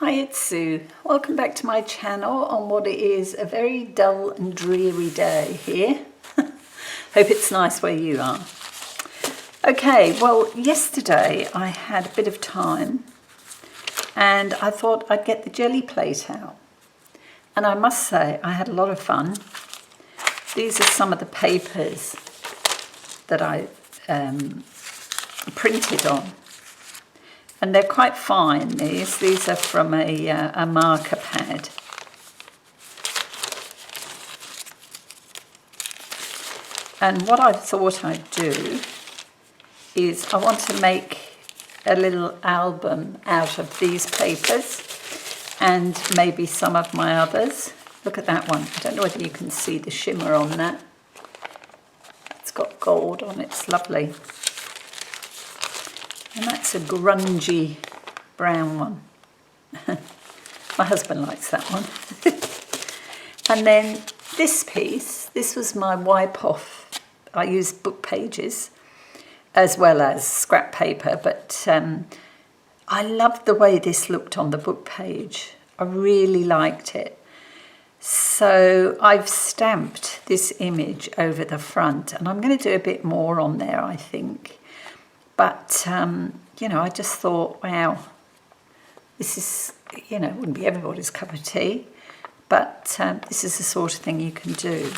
Hi, it's Sue. Welcome back to my channel on what is a very dull and dreary day here. Hope it's nice where you are. Okay, well, yesterday I had a bit of time and I thought I'd get the Gelli plate out. And I must say, I had a lot of fun. These are some of the papers that I printed on. And they're quite fine, these. These are from a marker pad. And what I thought I'd do is I want to make a little album out of these papers and maybe some of my others. Look at that one. I don't know whether you can see the shimmer on that. It's got gold on it. It's lovely. And that's a grungy brown one. My husband likes that one. And then this piece, this was my wipe off. I used book pages as well as scrap paper, but I loved the way this looked on the book page. I really liked it. So I've stamped this image over the front, and I'm going to do a bit more on there, I think. But, you know, I just thought, wow, this is, you know, wouldn't be everybody's cup of tea, but this is the sort of thing you can do.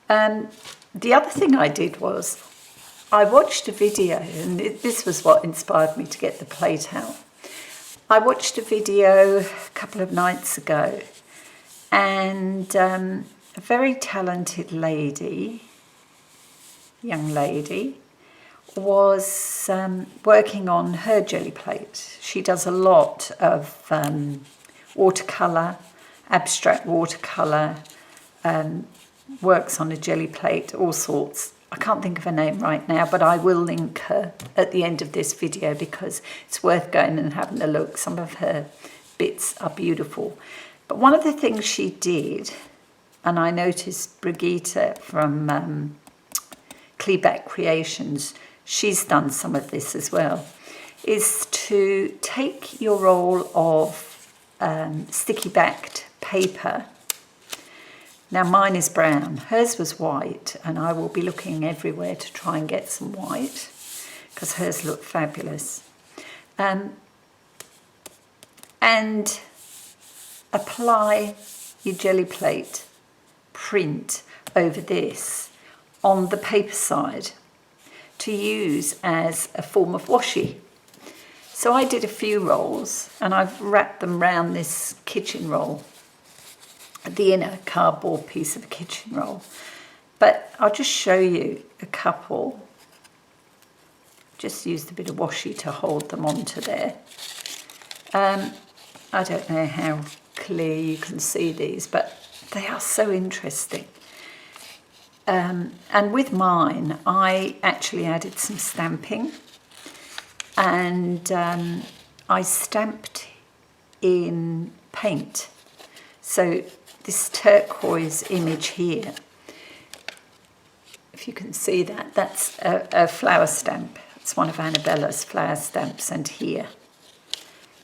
The other thing I did was I watched a video, and this was what inspired me to get the plate out. I watched a video a couple of nights ago, and a very talented lady, young lady, was working on her Gelli plate. She does a lot of watercolour, abstract watercolour, works on a Gelli plate, all sorts. I can't think of her name right now, but I will link her at the end of this video because it's worth going and having a look. Some of her bits are beautiful. But one of the things she did, and I noticed Brigitte from Kleeback Creations, she's done some of this as well, is to take your roll of sticky backed paper. Now mine is brown, hers was white, and I will be looking everywhere to try and get some white because hers look fabulous. And apply your Gelli plate print over this on the paper side to use as a form of washi. So I did a few rolls and I've wrapped them around this kitchen roll, the inner cardboard piece of a kitchen roll. But I'll just show you a couple. Just used a bit of washi to hold them onto there. I don't know how clear you can see these, but they are so interesting. And with mine, I actually added some stamping, and I stamped in paint. So this turquoise image here, if you can see that, that's a flower stamp. It's one of Annabella's flower stamps, and here.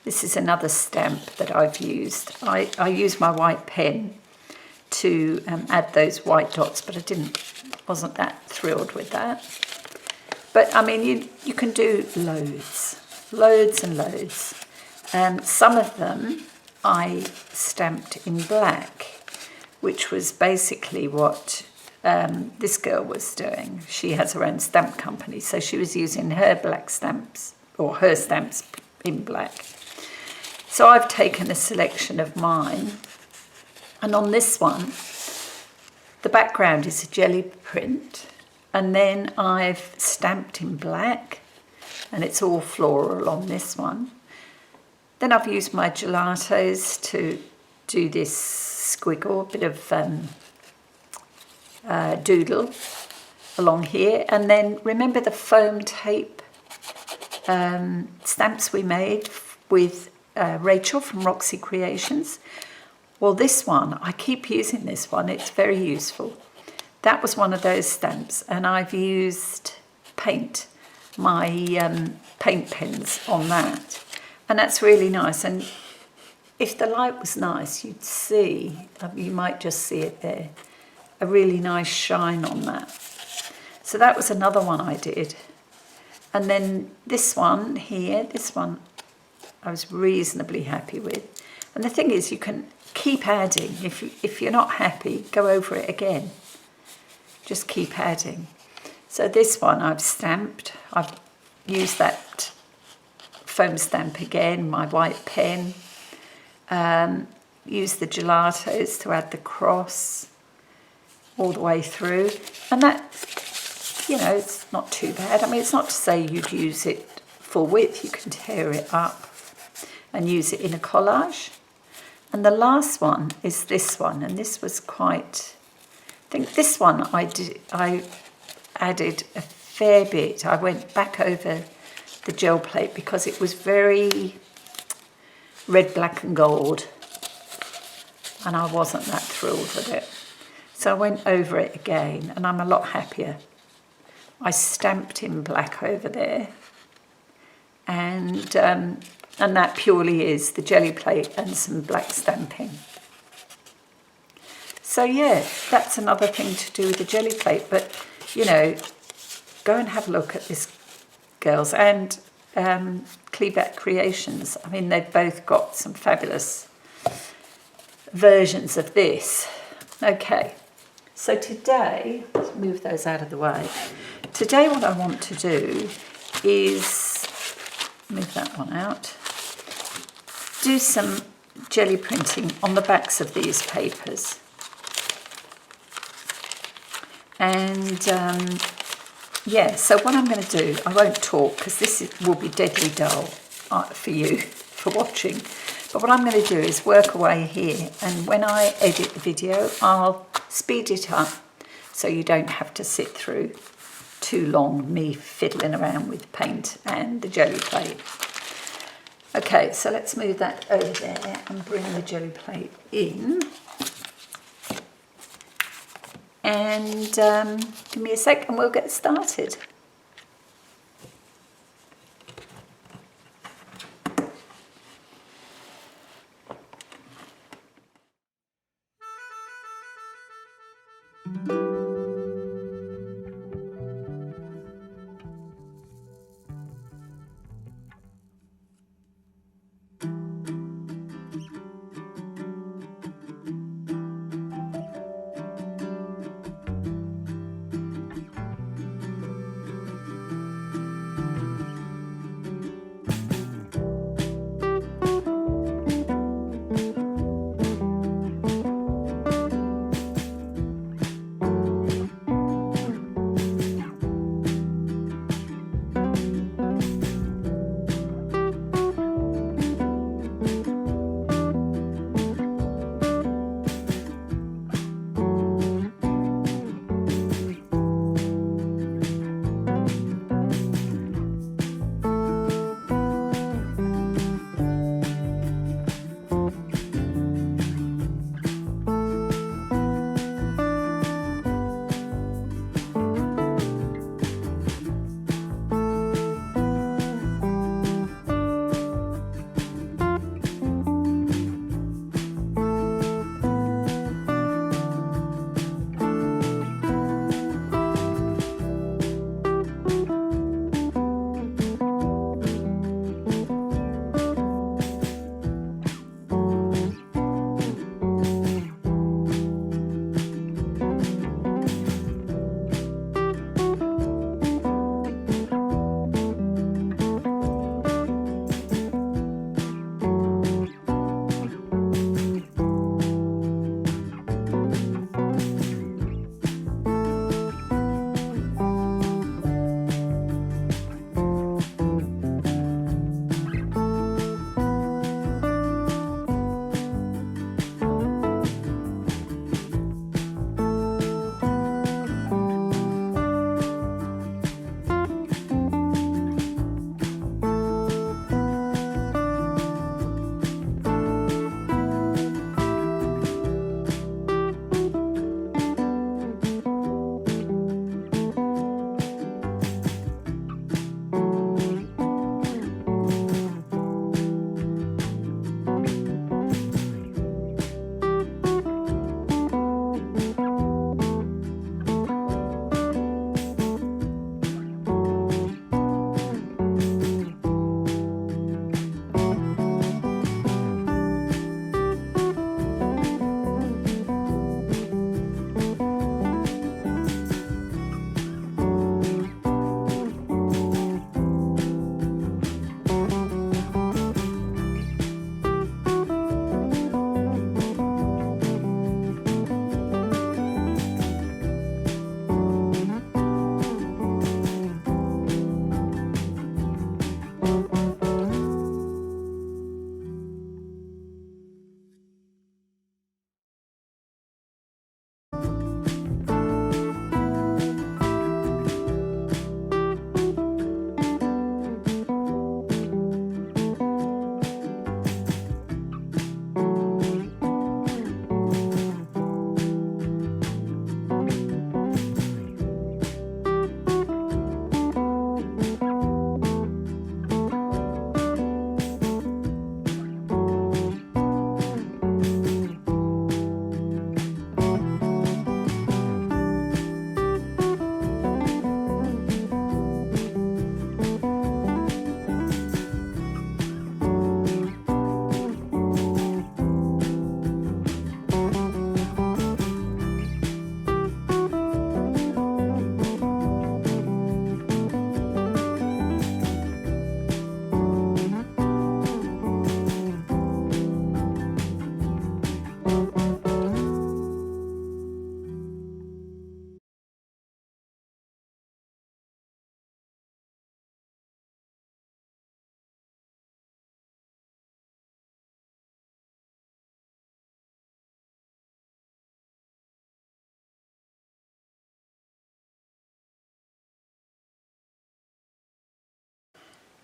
This is another stamp that I've used. I used my white pen to add those white dots, but wasn't that thrilled with that. But I mean, you can do loads and loads. Some of them I stamped in black, which was basically what this girl was doing. She has her own stamp company, so she was using her black stamps, or her stamps in black. So I've taken a selection of mine, and on this one, the background is a Gelli print, and then I've stamped in black, and it's all floral on this one. Then I've used my gelatos to do this squiggle, a bit of doodle along here. And then remember the foam tape stamps we made with Rachel from Roxy Creations? Well, this one, I keep using this one. It's very useful. That was one of those stamps, and I've used paint, my paint pens on that. And that's really nice. And if the light was nice, you'd see, you might just see it there, a really nice shine on that. So that was another one I did. And then this one here, this one I was reasonably happy with. And the thing is, you can keep adding. If you're not happy, go over it again. Just keep adding. So this one I've stamped. I've used that foam stamp again, my white pen. Use the gelatos to add the cross all the way through. And that, you know, it's not too bad. I mean, it's not to say you'd use it full width. You can tear it up and use it in a collage. And the last one is this one. And this was quite, I think this one I added a fair bit. I went back over the gel plate because it was very red, black and gold, and I wasn't that thrilled with it. So I went over it again, and I'm a lot happier. I stamped in black over there, and that purely is the Gelli plate and some black stamping. So yeah, that's another thing to do with the Gelli plate. But you know, go and have a look at this, girls, and Kleeback Creations. I mean, they've both got some fabulous versions of this. Okay, so today, let's move those out of the way. Today what I want to do is, move that one out, do some Gelli printing on the backs of these papers. And yeah, so what I'm going to do, I won't talk because will be deadly dull for you, for watching. But what I'm going to do is work away here, and when I edit the video, I'll speed it up so you don't have to sit through too long, me fiddling around with paint and the Gelli plate. Okay, so let's move that over there and bring the Gelli plate in. And give me a sec and we'll get started.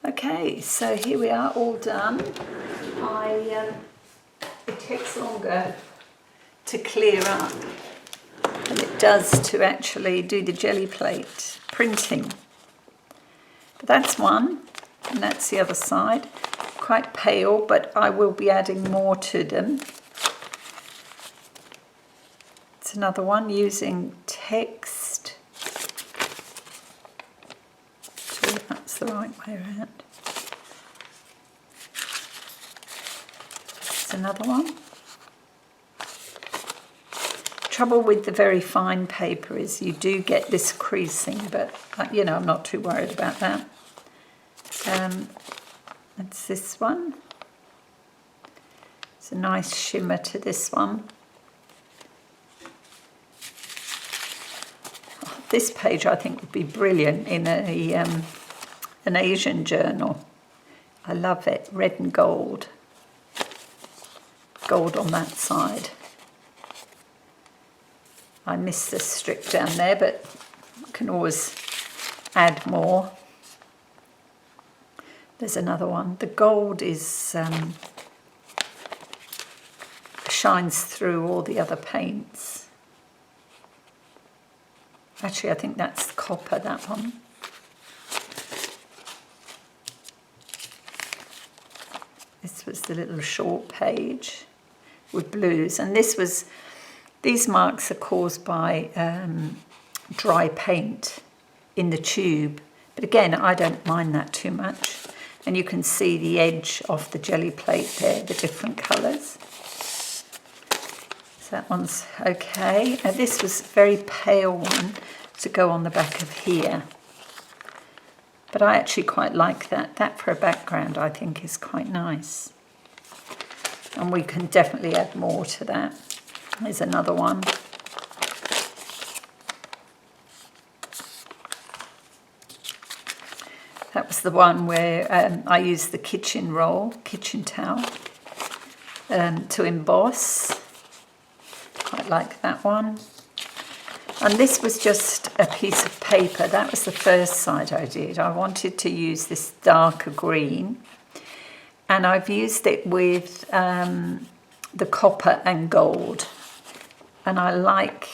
Okay, so here we are, all done. It takes longer to clear up than it does to actually do the jelly plate printing. But that's one, and that's the other side. Quite pale, but I will be adding more to them. It's another one using text. Sure that's the right way around. It's another one. Trouble with the very fine paper is you do get this creasing, but you know, I'm not too worried about that. That's this one. It's a nice shimmer to this one. Oh, this page I think would be brilliant in an Asian journal. I love it, red and gold. Gold on that side. I missed the strip down there, but I can always add more. There's another one. The gold is shines through all the other paints. Actually, I think that's copper, that one. This was the little short page with blues, and these marks are caused by dry paint in the tube. But again, I don't mind that too much. And you can see the edge of the jelly plate there, the different colours. So that one's okay. And this was a very pale one to go on the back of here. But I actually quite like that. That for a background I think is quite nice. And we can definitely add more to that. There's another one. That was the one where I used the kitchen towel, to emboss. Quite like that one. And this was just a piece of paper. That was the first side I did. I wanted to use this darker green. And I've used it with the copper and gold. And I like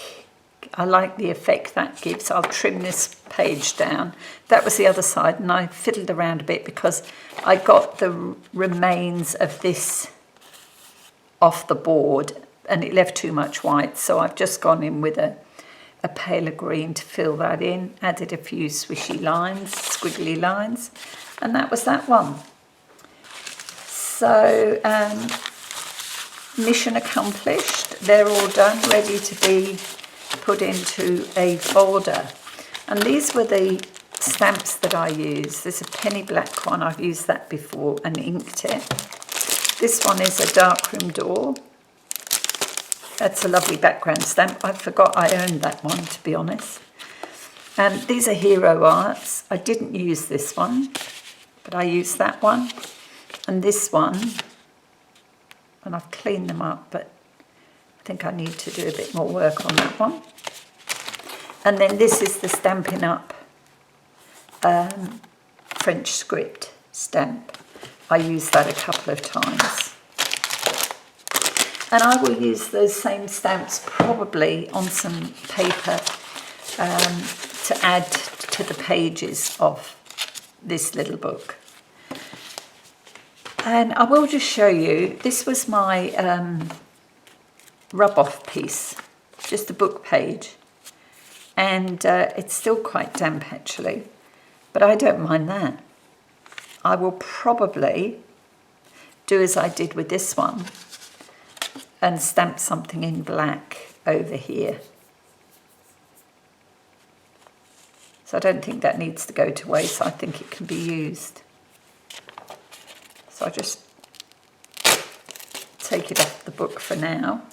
the effect that gives. I'll trim this page down. That was the other side, and I fiddled around a bit because I got the remains of this off the board and it left too much white, so I've just gone in with a paler green to fill that in, added a few swishy lines, squiggly lines, and that was that one. So mission accomplished. They're all done, ready to be put into a folder. And these were the stamps that I used. There's a penny black one. I've used that before and inked it. This one is a darkroom door. That's a lovely background stamp. I forgot I owned that one, to be honest. And these are Hero Arts. I didn't use this one, but I used that one. And this one, and I've cleaned them up, but I think I need to do a bit more work on that one. And then this is the Stampin' Up French script stamp. I used that a couple of times. And I will use those same stamps probably on some paper to add to the pages of this little book. And I will just show you, this was my rub-off piece, just a book page. And it's still quite damp actually, but I don't mind that. I will probably do as I did with this one and stamp something in black over here. So I don't think that needs to go to waste. I think it can be used. So I just take it off the book for now.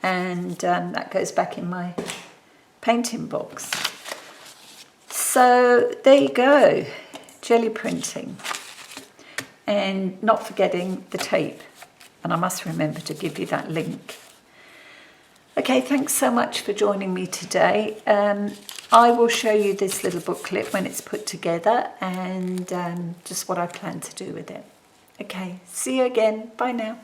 And that goes back in my painting box. So there you go, jelly printing. And not forgetting the tape. And I must remember to give you that link. Okay, thanks so much for joining me today. I will show you this little booklet when it's put together and just what I plan to do with it. Okay, see you again. Bye now.